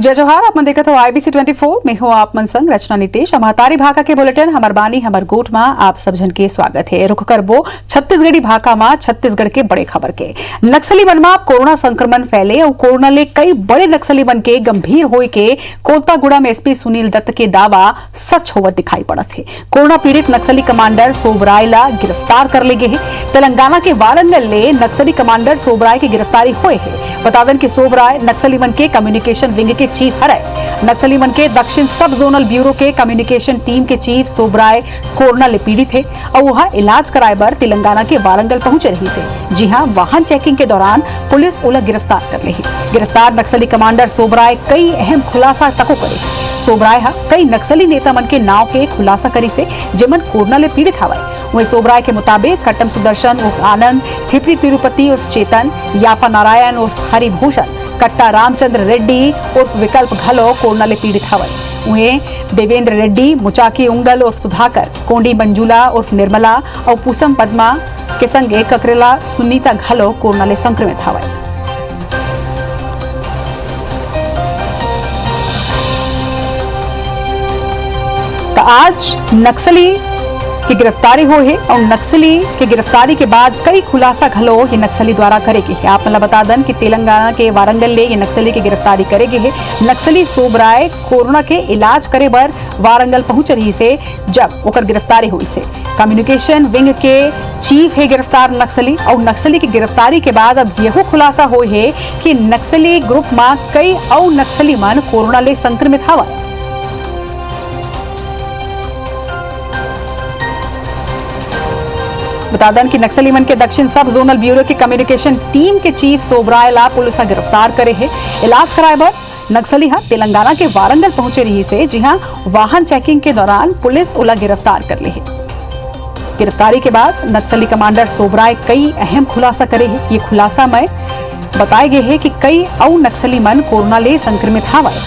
जय जोहार। आप मन देखत हो IBC 24 में हो आप मन संग रचना नितेश। महतारी भाका के बुलेटिन हमर बानी हमर गोठ में आप सब जन के स्वागत है। रुक करबो छत्तीसगढ़ी भाका में छत्तीसगढ़ के बड़े खबर के। नक्सली मन में कोरोना संक्रमण फैले और कोरोना ले कई बड़े नक्सली मन के गंभीर होए के कोत्तागुड़ा में SP सुनील दत्त के दावा सच होवत दिखाई पड़त है। कोरोना पीड़ित नक्सली कमांडर सोबराय ला गिरफ्तार कर ले गए है। तेलंगाना के वारंगल ले नक्सली कमांडर सोबराय की गिरफ्तारी हुए है। बतावन की सोबराय नक्सली मन के कम्युनिकेशन विंग के चीफ हरे। नक्सली मन के दक्षिण सब जोनल ब्यूरो के कम्युनिकेशन टीम के चीफ सोबराय कोरोना ले पीड़ित है और वह इलाज कराए बर तेलंगाना के वारंगल पहुंचे रही से। जी हां, वाहन चेकिंग के दौरान पुलिस उला गिरफ्तार कर ली। गिरफ्तार नक्सली कमांडर सोबराय कई अहम खुलासा तको करे। सोबराय कई नक्सली नेता मन के नाव के खुलासा करी से जेमन कोरोना ले पीड़ित हवाए। वही सोबराय के मुताबिक कट्टम सुदर्शन उर्फ आनंद, थिपरी तिरुपति उर्फ चेतन, याफा नारायण उर्फ हरिभूषण, कट्टा रामचंद्र रेड्डी उर्फ विकल्प घलो कोरोना ले पीड़ित हवाए। वहीं देवेंद्र रेड्डी, मुचाकी उंगल उर्फ सुधाकर, कोंडी मंजुला उर्फ निर्मला और पूसम पद्मा के संगे ककरेला सुनीता घलो कोरोना ले संक्रमित हवाए। तो आज नक्सली की गिरफ्तारी हो है और नक्सली की गिरफ्तारी के बाद कई खुलासा घलो ये नक्सली द्वारा करेगी है। आप मतलब बता दें कि तेलंगाना के वारंगल ले ये नक्सली की गिरफ्तारी करेगी है। नक्सली सोबराय कोरोना के इलाज करे बर वारंगल पहुंच रही से जब ओकर गिरफ्तारी हुई से। कम्युनिकेशन विंग के चीफ है गिरफ्तार नक्सली और नक्सली की गिरफ्तारी के बाद अब यह खुलासा हो है कि नक्सली ग्रुप में कई और नक्सली मन कोरोना ले संक्रमित हवा। बता दें कि नक्सली मन के दक्षिण सब जोनल ब्यूरो के कम्युनिकेशन टीम के चीफ सोबराय ला पुलिस गिरफ्तार करे है। इलाज कराए बर नक्सली तेलंगाना के वारंगल पहुंचे रही से। जी हां, वाहन चेकिंग के दौरान पुलिस उला गिरफ्तार कर ली है। गिरफ्तारी के बाद नक्सली कमांडर सोबराय कई अहम खुलासा करे है। ये खुलासा में बताए गए है कि कई और नक्सली मन कोरोना ले संक्रमित हवाए।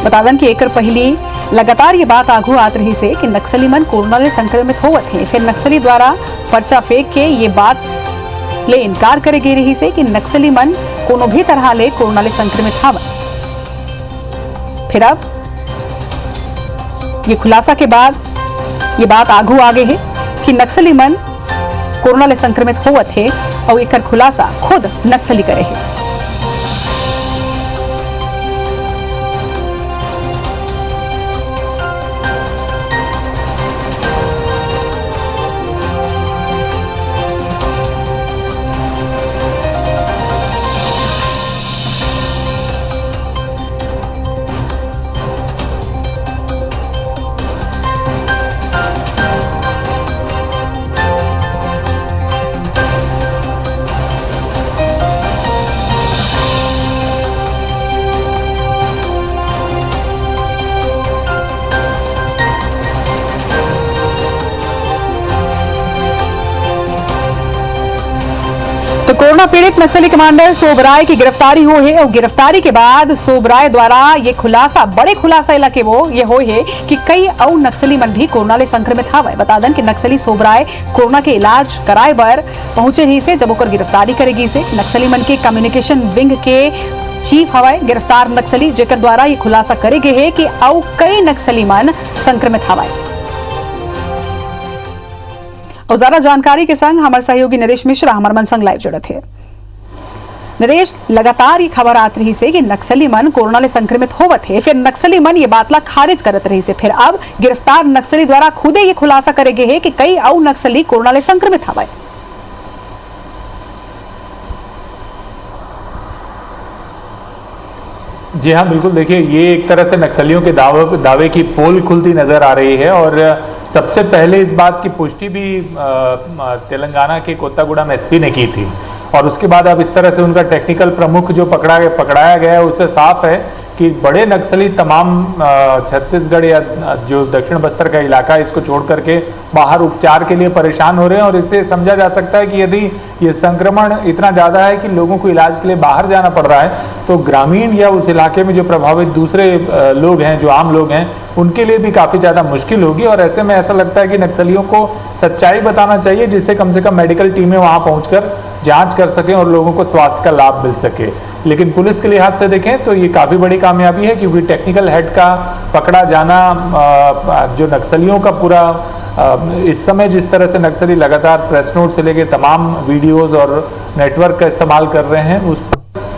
बता दें कि एक पहली लगातार ये बात आगू आत रही से कि नक्सली मन कोरोना ले संक्रमित होवत है। फिर नक्सली द्वारा पर्चा फेंक के ये बात ले इनकार करे गई रही से कि नक्सली मन कोनो भी तरह ले कोरोना ले संक्रमित हवा। फिर अब ये खुलासा के बाद ये बात आगू आ गई है कि नक्सली मन कोरोना ले संक्रमित होवत है और एक खुलासा खुद नक्सली करे है। तो कोरोना पीड़ित नक्सली कमांडर सोबराय की गिरफ्तारी हो है और गिरफ्तारी के बाद सोबराय द्वारा ये खुलासा बड़े खुलासा इलाके वो ये हो है कि कई और नक्सली मन भी कोरोना ले संक्रमित हवा। बता दें कि नक्सली सोबराय कोरोना के इलाज कराए बर पहुंचे ही से जब ओकर गिरफ्तारी करेगी से। नक्सली मन के कम्युनिकेशन विंग के चीफ हवाए गिरफ्तार नक्सली जेकर द्वारा ये खुलासा करे गए है कि और कई नक्सली मन संक्रमित हवाए। और ज्यादा जानकारी के संग हमारे सहयोगी नरेश मिश्रा हमारे मन संग लाइव जुड़त है। नरेश, लगातार ये खबर आत रही से कि नक्सली मन कोरोना ले संक्रमित होवत है। फिर नक्सली मन ये बात ला खारिज करत रही से। फिर अब गिरफ्तार नक्सली द्वारा खुदे ये खुलासा करे गए है कि कई और नक्सली कोरोना ले संक्रमित हवाए। जी हाँ, बिल्कुल। देखिए, ये एक तरह से नक्सलियों के दावे की पोल खुलती नजर आ रही है और सबसे पहले इस बात की पुष्टि भी तेलंगाना के कोत्तागुड़ा में SP ने की थी और उसके बाद अब इस तरह से उनका टेक्निकल प्रमुख जो पकड़ाया गया है उससे साफ है कि बड़े नक्सली तमाम छत्तीसगढ़ या जो दक्षिण बस्तर का इलाका है इसको छोड़ करके बाहर उपचार के लिए परेशान हो रहे हैं। और इससे समझा जा सकता है कि यदि ये संक्रमण इतना ज़्यादा है कि लोगों को इलाज के लिए बाहर जाना पड़ रहा है तो ग्रामीण या उस इलाके में जो प्रभावित दूसरे लोग हैं, जो आम लोग हैं, उनके लिए भी काफ़ी ज़्यादा मुश्किल होगी। और ऐसे में ऐसा लगता है कि नक्सलियों को सच्चाई बताना चाहिए जिससे कम से कम मेडिकल टीमें वहाँ पहुँचकर जांच कर सकें और लोगों को स्वास्थ्य का लाभ मिल सके। लेकिन पुलिस के लिहाज से देखें तो ये काफ़ी बड़ी कामयाबी है, क्योंकि टेक्निकल हेड का पकड़ा जाना, जो नक्सलियों का पूरा इस समय जिस तरह से नक्सली लगातार प्रेस नोट से लेकर तमाम वीडियोस और नेटवर्क का इस्तेमाल कर रहे हैं, उस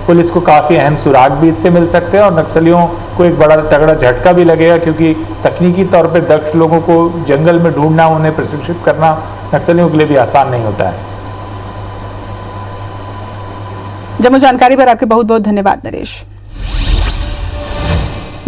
पुलिस को काफ़ी अहम सुराग भी इससे मिल सकते हैं और नक्सलियों को एक बड़ा तगड़ा झटका भी लगेगा, क्योंकि तकनीकी तौर पर दक्ष लोगों को जंगल में ढूंढना, उन्हें प्रशिक्षित करना नक्सलियों के लिए भी आसान नहीं होता है। जम्मू जानकारी पर आपके बहुत बहुत धन्यवाद नरेश।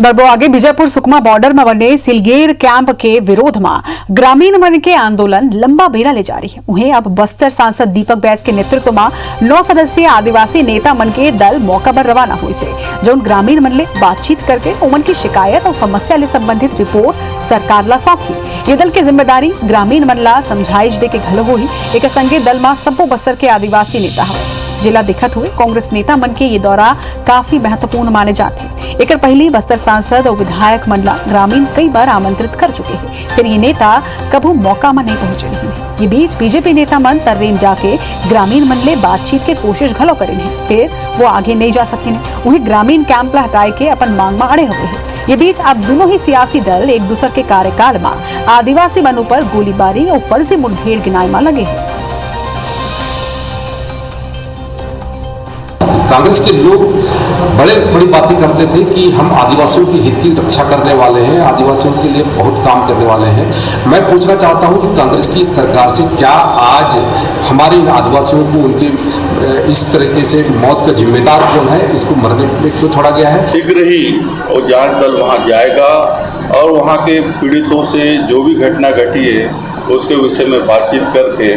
बरबो आगे बीजापुर सुकमा बॉर्डर में बने सिलगेर कैंप के विरोध में ग्रामीण मन के आंदोलन लंबा बेरा ले जा रही है। उन्हें अब बस्तर सांसद दीपक बैस के नेतृत्व में 9 सदस्यीय आदिवासी नेता मन के दल मौका पर रवाना हुई से जो ग्रामीण मन ले बातचीत करके उमन की शिकायत और समस्या ले संबंधित रिपोर्ट सरकार ला सौंपी। ये दल की जिम्मेदारी ग्रामीण मन ला समझाइश दे के घलो हुई। एक संगे दल में सबो बस्तर के आदिवासी नेता हवे। जिला दिखत हुए कांग्रेस नेता मन के ये दौरा काफी महत्वपूर्ण माने जाते। एक पहले बस्तर सांसद और विधायक मंडला ग्रामीण कई बार आमंत्रित कर चुके हैं, फिर ये नेता कभी मौका में नहीं पहुंचे नहीं। ये बीच बीजेपी नेता मन तर्रेम जाके ग्रामीण मन ले बातचीत के कोशिश घलो करे नहीं, फिर वो आगे नहीं जा सके नहीं। वही ग्रामीण कैंप ला हटाए के अपन मांग में अड़े हुए हैं। ये बीच अब दोनों ही सियासी दल एक दूसरे के कार्यकाल में आदिवासी मनों पर गोलीबारी और फर्जी मुठभेड़ गिनाए में लगे हैं। कांग्रेस के लोग बड़ी बातें करते थे कि हम आदिवासियों की हित की रक्षा करने वाले हैं, आदिवासियों के लिए बहुत काम करने वाले हैं। मैं पूछना चाहता हूं कि कांग्रेस की सरकार से क्या आज हमारे इन आदिवासियों को उनके इस तरीके से मौत का जिम्मेदार कौन है, इसको मरने पे क्यों छोड़ा गया है? शीघ्र ही वो जांच दल वहाँ जाएगा और वहाँ के पीड़ितों से जो भी घटना घटी है उसके विषय में बातचीत करके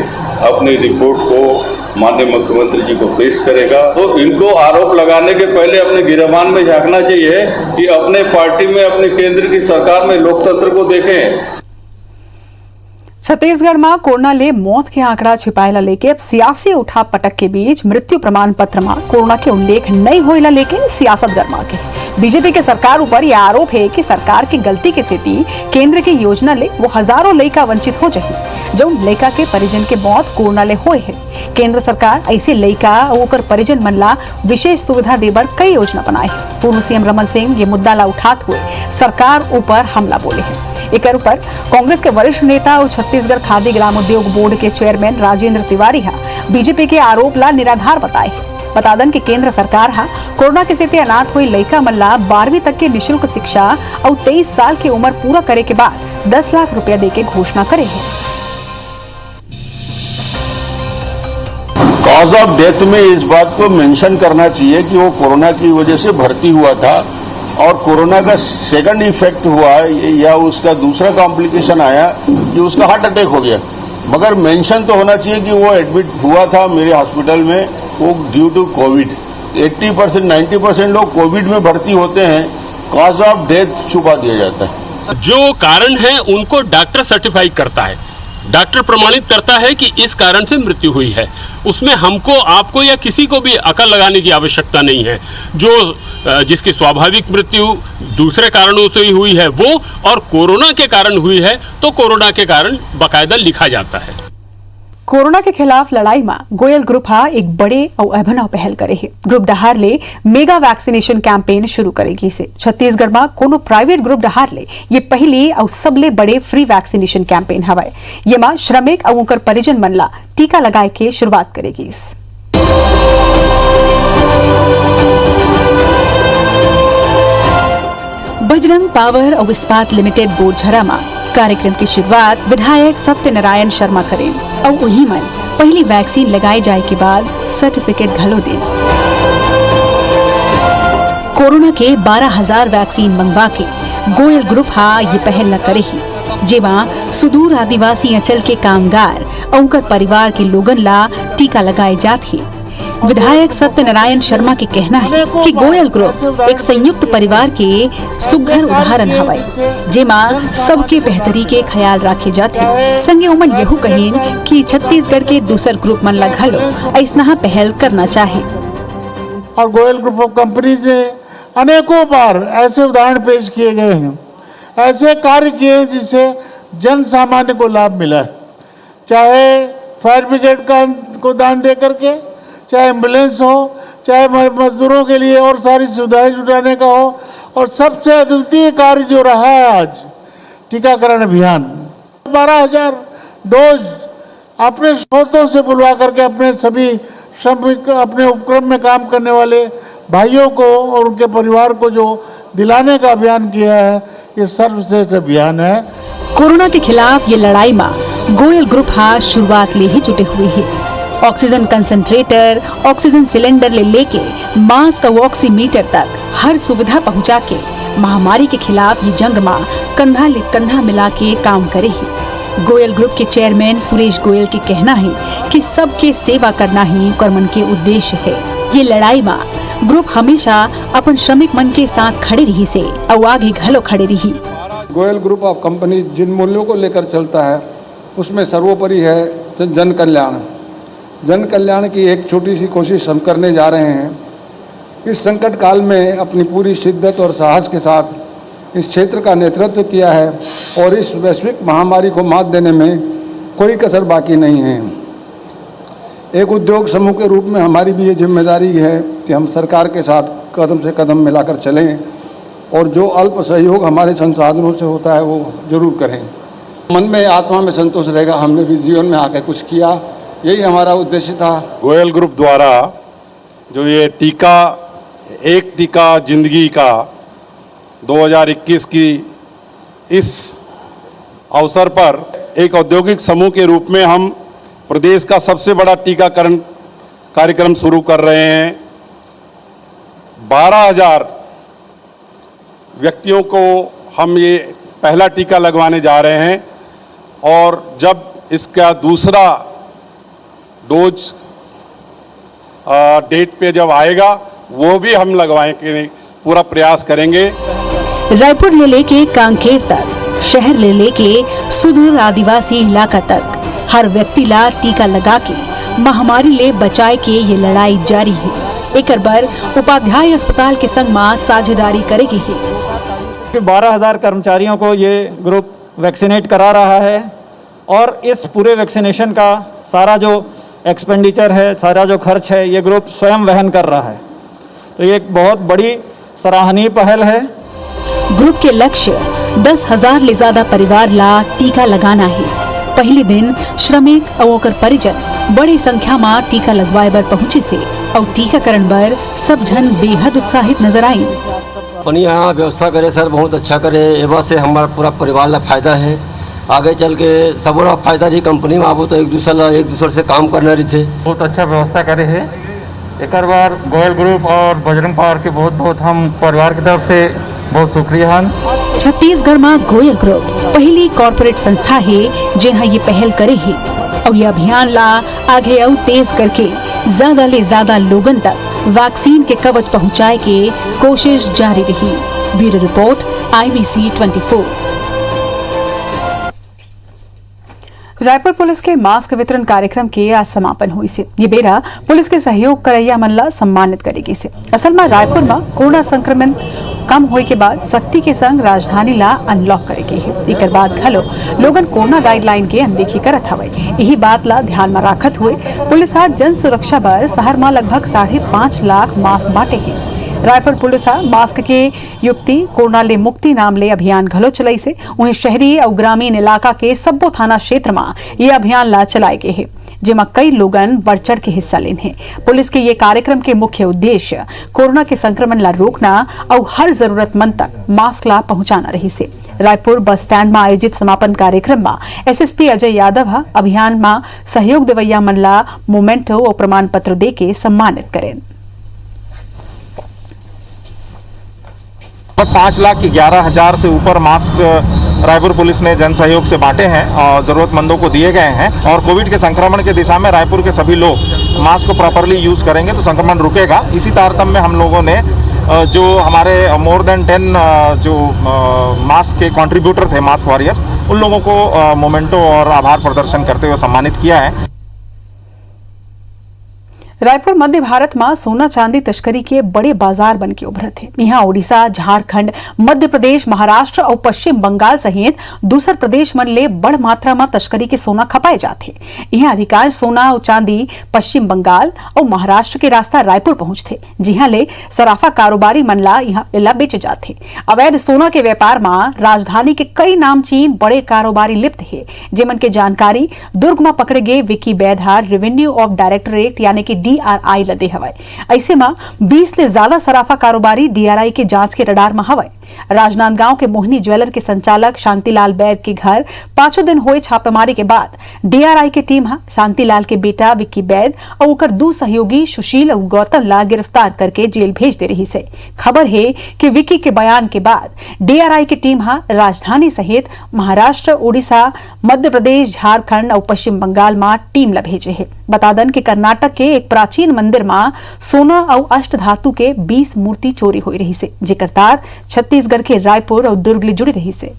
अपनी रिपोर्ट को माननीय मुख्यमंत्री जी को पेश करेगा। तो इनको आरोप लगाने के पहले अपने गिरबान में झांकना चाहिए कि अपने पार्टी में, अपने केंद्र की सरकार में लोकतंत्र को देखें। छत्तीसगढ़ में कोरोना ले मौत के आंकड़ा छिपाएला लेके अब सियासी उठा पटक के बीच मृत्यु प्रमाण पत्र में कोरोना के उल्लेख नहीं होइला लेके सियासत गरमा के बीजेपी के सरकार ऊपर यह आरोप है कि सरकार की गलती के सेती केंद्र की योजना ले वो हजारों लड़का वंचित हो जाही। जो लड़का के परिजन के मौत कोरोना ले होए है, केंद्र सरकार ऐसे लड़का और परिजन मन ला विशेष सुविधा देबर कई योजना बनाए है। पूर्व सीएम रमन सिंह ये मुद्दा ला उठाते हुए सरकार ऊपर हमला बोले हैं। एक ऊपर कांग्रेस के वरिष्ठ नेता और छत्तीसगढ़ खादी ग्राम उद्योग बोर्ड के चेयरमैन राजेंद्र तिवारी बीजेपी के आरोप ला निराधार बताए है। बता दें कि केंद्र सरकार कोरोना के सेते अनाथ हुई लड़का मल्ला 12वीं तक के निःशुल्क शिक्षा और 23 साल की उम्र पूरा करे के बाद 10 लाख रुपया दे के घोषणा करे है। कॉज ऑफ डेथ में इस बात को मेंशन करना चाहिए कि वो कोरोना की वजह से भर्ती हुआ था और कोरोना का सेकंड इफेक्ट हुआ या उसका दूसरा कॉम्प्लिकेशन आया कि उसका हार्ट अटैक हो गया। मगर मेंशन तो होना चाहिए कि वो एडमिट हुआ था मेरे हॉस्पिटल में, वो ड्यू टू कोविड। 80% 90% लोग कोविड में भर्ती होते हैं, कॉज ऑफ डेथ छुपा दिया जाता है। जो कारण है उनको डॉक्टर सर्टिफाई करता है, डॉक्टर प्रमाणित करता है कि इस कारण से मृत्यु हुई है। उसमें हमको, आपको या किसी को भी अकल लगाने की आवश्यकता नहीं है। जो जिसकी स्वाभाविक मृत्यु दूसरे कारणों से ही हुई है वो, और कोरोना के कारण हुई है तो कोरोना के कारण बाकायदा लिखा जाता है। कोरोना के खिलाफ लड़ाई में गोयल ग्रुप एक बड़े और अभिनव पहल करे है। ग्रुप डहार ले मेगा वैक्सीनेशन कैंपेन शुरू करेगी से छत्तीसगढ़ में कोनो प्राइवेट ग्रुप डहार ले ये पहली और सबले बड़े फ्री वैक्सीनेशन कैंपेन हवाए। ये मां श्रमिक और उनकर परिजन मनला टीका लगाए के शुरुआत करेगी। बजरंग पावर और इस्पात लिमिटेड बोरझरा में कार्यक्रम की शुरुआत विधायक सत्यनारायण शर्मा करें और वही मन पहली वैक्सीन लगाए जाए के बाद सर्टिफिकेट घलो दें। कोरोना के 12,000 वैक्सीन मंगवा के गोयल ग्रुप ये पहल न करे ही, जेमा सुदूर आदिवासी अंचल के कामगार और उनकर परिवार के लोगन ला टीका लगाए जात ही। विधायक सत्यनारायण शर्मा के कहना है कि गोयल ग्रुप एक संयुक्त परिवार के सुघर उदाहरण हवाई, जेमा सबके बेहतरी के ख्याल रखे जाते। संगे उमन यहू कहेन कि छत्तीसगढ़ के दूसर ग्रुप मन ला घलो ऐसना पहल करना चाहे। और गोयल ग्रुप ऑफ कंपनीज ने अनेकों बार ऐसे उदाहरण पेश किए गए हैं, ऐसे कार्य किए जिससे जन सामान्य को लाभ मिला है, चाहे फायर ब्रिगेड को दान दे करके, चाहे एम्बुलेंस हो, चाहे मजदूरों के लिए और सारी सुविधाएं जुटाने का हो, और सबसे अद्वितीय कार्य जो रहा है आज टीकाकरण अभियान। 12,000 डोज अपने स्रोतों से बुलवा करके अपने सभी श्रमिक, अपने उपक्रम में काम करने वाले भाइयों को और उनके परिवार को जो दिलाने का अभियान किया है, ये सर्वश्रेष्ठ अभियान है। कोरोना के खिलाफ ये लड़ाई में गोयल ग्रुप हा शुरुआत ले ही जुटे हुए है। ऑक्सीजन कंसंट्रेटर, ऑक्सीजन सिलेंडर ले लेके मास्क और ऑक्सीमीटर तक हर सुविधा पहुंचा के महामारी के खिलाफ ये जंग में कंधा ले कंधा मिला के काम करे ही। गोयल ग्रुप के चेयरमैन सुरेश गोयल के कहना है कि सबके सेवा करना ही कर्मन के उद्देश्य है। ये लड़ाई में ग्रुप हमेशा अपन श्रमिक मन के साथ खड़े रही से और आगे घलो खड़े रही। गोयल ग्रुप ऑफ कंपनी जिन मूल्यों को लेकर चलता है उसमें सर्वोपरि है जन कल्याण। जन कल्याण की एक छोटी सी कोशिश हम करने जा रहे हैं। इस संकट काल में अपनी पूरी शिद्दत और साहस के साथ इस क्षेत्र का नेतृत्व किया है और इस वैश्विक महामारी को मात देने में कोई कसर बाकी नहीं है। एक उद्योग समूह के रूप में हमारी भी ये जिम्मेदारी है कि हम सरकार के साथ कदम से कदम मिलाकर चलें और जो अल्प सहयोग हमारे संसाधनों से होता है वो जरूर करें। मन में आत्मा में संतोष रहेगा, हमने भी जीवन में आके कुछ किया, यही हमारा उद्देश्य था। गोयल ग्रुप द्वारा जो ये टीका, एक टीका जिंदगी का 2021 की इस अवसर पर एक औद्योगिक समूह के रूप में हम प्रदेश का सबसे बड़ा टीकाकरण कार्यक्रम शुरू कर रहे हैं। 12,000 व्यक्तियों को हम ये पहला टीका लगवाने जा रहे हैं और जब इसका दूसरा डोज डेट पे जब आएगा वो भी हम लगवाने के पूरा प्रयास करेंगे। रायपुर ले लेके कांकेर तक, शहर ले लेके सुदूर आदिवासी इलाका तक हर व्यक्ति ला टीका लगा के महामारी ले बचाए के ये लड़ाई जारी है। एक बार उपाध्याय अस्पताल के संग में साझेदारी करेगी है। 12,000 कर्मचारियों को ये ग्रुप वैक्सीनेट करा रहा है और इस पूरे वैक्सीनेशन का सारा जो एक्सपेंडिचर है, सारा जो खर्च है, ये ग्रुप स्वयं वहन कर रहा है। तो ये एक बहुत बड़ी सराहनीय पहल है। ग्रुप के लक्ष्य 10,000 ले ज्यादा परिवार ला टीका लगाना है। पहले दिन श्रमिक और परिजन बड़ी संख्या में टीका लगवाए बर पहुंचे से और टीकाकरण पर सब जन बेहद उत्साहित नजर आई। अपनी यहाँ व्यवस्था करे सर, बहुत अच्छा करे, एवं से हमारा पूरा परिवार ला फायदा है। आगे चल के सब फायदा रही। कंपनी में आबो तो एक दूसरे से काम करना रही थे। बहुत अच्छा व्यवस्था करे है। एक बार गोयल ग्रुप और बजरंग पावर के बहुत बहुत हम परिवार की तरफ से बहुत शुक्रिया। छत्तीसगढ़ में गोयल ग्रुप पहली कॉर्पोरेट संस्था है जिन्हें ये पहल करे है और ये अभियान ला आगे और तेज करके ज्यादा ले ज्यादा लोगन तक वैक्सीन के कवच पहुंचाए के कोशिश जारी रही। Bureau report IBC 24। Raipur police के मास्क वितरण कार्यक्रम के आज समापन हुई से ये बेरा पुलिस के सहयोग करैया मन ला सम्मानित करेगी से। असल में रायपुर में कोरोना संक्रमण कम होए के बाद सख्ती के संग राजधानी ला अनलॉक करेगी है। एक बाद घलो लोगन कोरोना गाइडलाइन के अनदेखी करत हवे। यही बात ला ध्यान में रखत हुए पुलिस आज जन सुरक्षा बर शहर में लगभग 5.5 लाख मास्क बांटे हैं। रायपुर पुलिस मास्क के युक्ति कोरोना ले मुक्ति नाम ले अभियान घलो चलाई से। वहीं शहरी और ग्रामीण इलाका के सब्बो थाना क्षेत्र में ये अभियान ला चलाए गए है जिसमें कई लोगन बढ़ चढ़ के हिस्सा लेन है। पुलिस के ये कार्यक्रम के मुख्य उद्देश्य कोरोना के संक्रमण ला रोकना और हर जरूरतमंद तक मास्क ला पहुंचाना रही से। रायपुर बस स्टैंड में आयोजित समापन कार्यक्रम में SSP अजय यादव अभियान में सहयोग देवैया मन ला मोमेंटो और प्रमाण पत्र दे के सम्मानित करें। 5,11,000 से ऊपर मास्क रायपुर पुलिस ने जन सहयोग से बांटे हैं और ज़रूरतमंदों को दिए गए हैं। और कोविड के संक्रमण के दिशा में रायपुर के सभी लोग मास्क को प्रॉपरली यूज़ करेंगे तो संक्रमण रुकेगा। इसी तारतम्य में हम लोगों ने जो हमारे मोर देन 10 जो मास्क के कंट्रीब्यूटर थे, मास्क वॉरियर्स, उन लोगों को मोमेंटो और आभार प्रदर्शन करते हुए सम्मानित किया है। रायपुर मध्य भारत में सोना चांदी तस्करी के बड़े बाजार बन के उभरत है। यहाँ ओडिशा, झारखंड, मध्य प्रदेश, महाराष्ट्र और पश्चिम बंगाल सहित दूसर प्रदेश मन ले बड़ मात्रा में तस्करी के सोना खपाए जाते। यहाँ अधिकांश सोना और चांदी पश्चिम बंगाल और महाराष्ट्र के रास्ता रायपुर पहुंचते, जिहाँ ले सराफा कारोबारी मन ला यहाँ बेचे जाते। अवैध सोना के व्यापार में राजधानी के कई नामचीन बड़े कारोबारी लिप्त है, जिमन के जानकारी दुर्ग में पकड़े गए विकी बैधार रेवेन्यू ऑफ डायरेक्टरेट यानी कि DRI लदे हवाए। ऐसे में 20 ले ज्यादा सराफा कारोबारी DRI के जांच के रडार में हवाए। राजनांदगांव के मोहिनी ज्वेलर के संचालक शांतिलाल बैद के घर 5 दिन हुए छापेमारी के बाद DRI के टीम शांतिलाल के बेटा विक्की बैद और उकर 2 सहयोगी सुशील और गौतम ला गिरफ्तार करके जेल भेज दे रही से। खबर है कि विक्की के बयान के बाद DRI की टीम राजधानी सहित महाराष्ट्र, उड़ीसा, मध्य प्रदेश, झारखंड और पश्चिम बंगाल में टीम ला भेजे है। बतादन के कर्नाटक के एक प्राचीन मंदिर में सोना और अष्ट धातु के 20 मूर्ति चोरी हो रही से, जिकर तार छत्तीसगढ़ के रायपुर और दुर्ग ले जुड़ी रही से।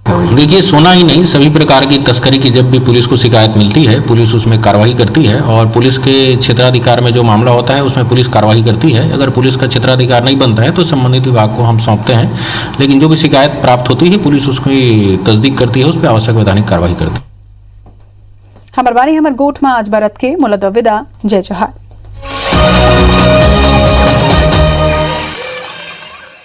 देखिए, सोना ही नहीं, सभी प्रकार की तस्करी की जब भी पुलिस को शिकायत मिलती है, पुलिस उसमें कार्रवाई करती है और पुलिस के क्षेत्राधिकार में जो मामला होता है उसमें पुलिस कार्रवाई करती है। अगर पुलिस का क्षेत्राधिकार नहीं बनता है तो संबंधित विभाग को हम सौंपते हैं, लेकिन जो भी शिकायत प्राप्त होती है पुलिस उसकी तस्दीक करती है, उस पर आवश्यक वैधानिक कार्रवाई करती है। हमर बानी हमर गोठ में आज भारत के मुलद विदा। जय जोहार।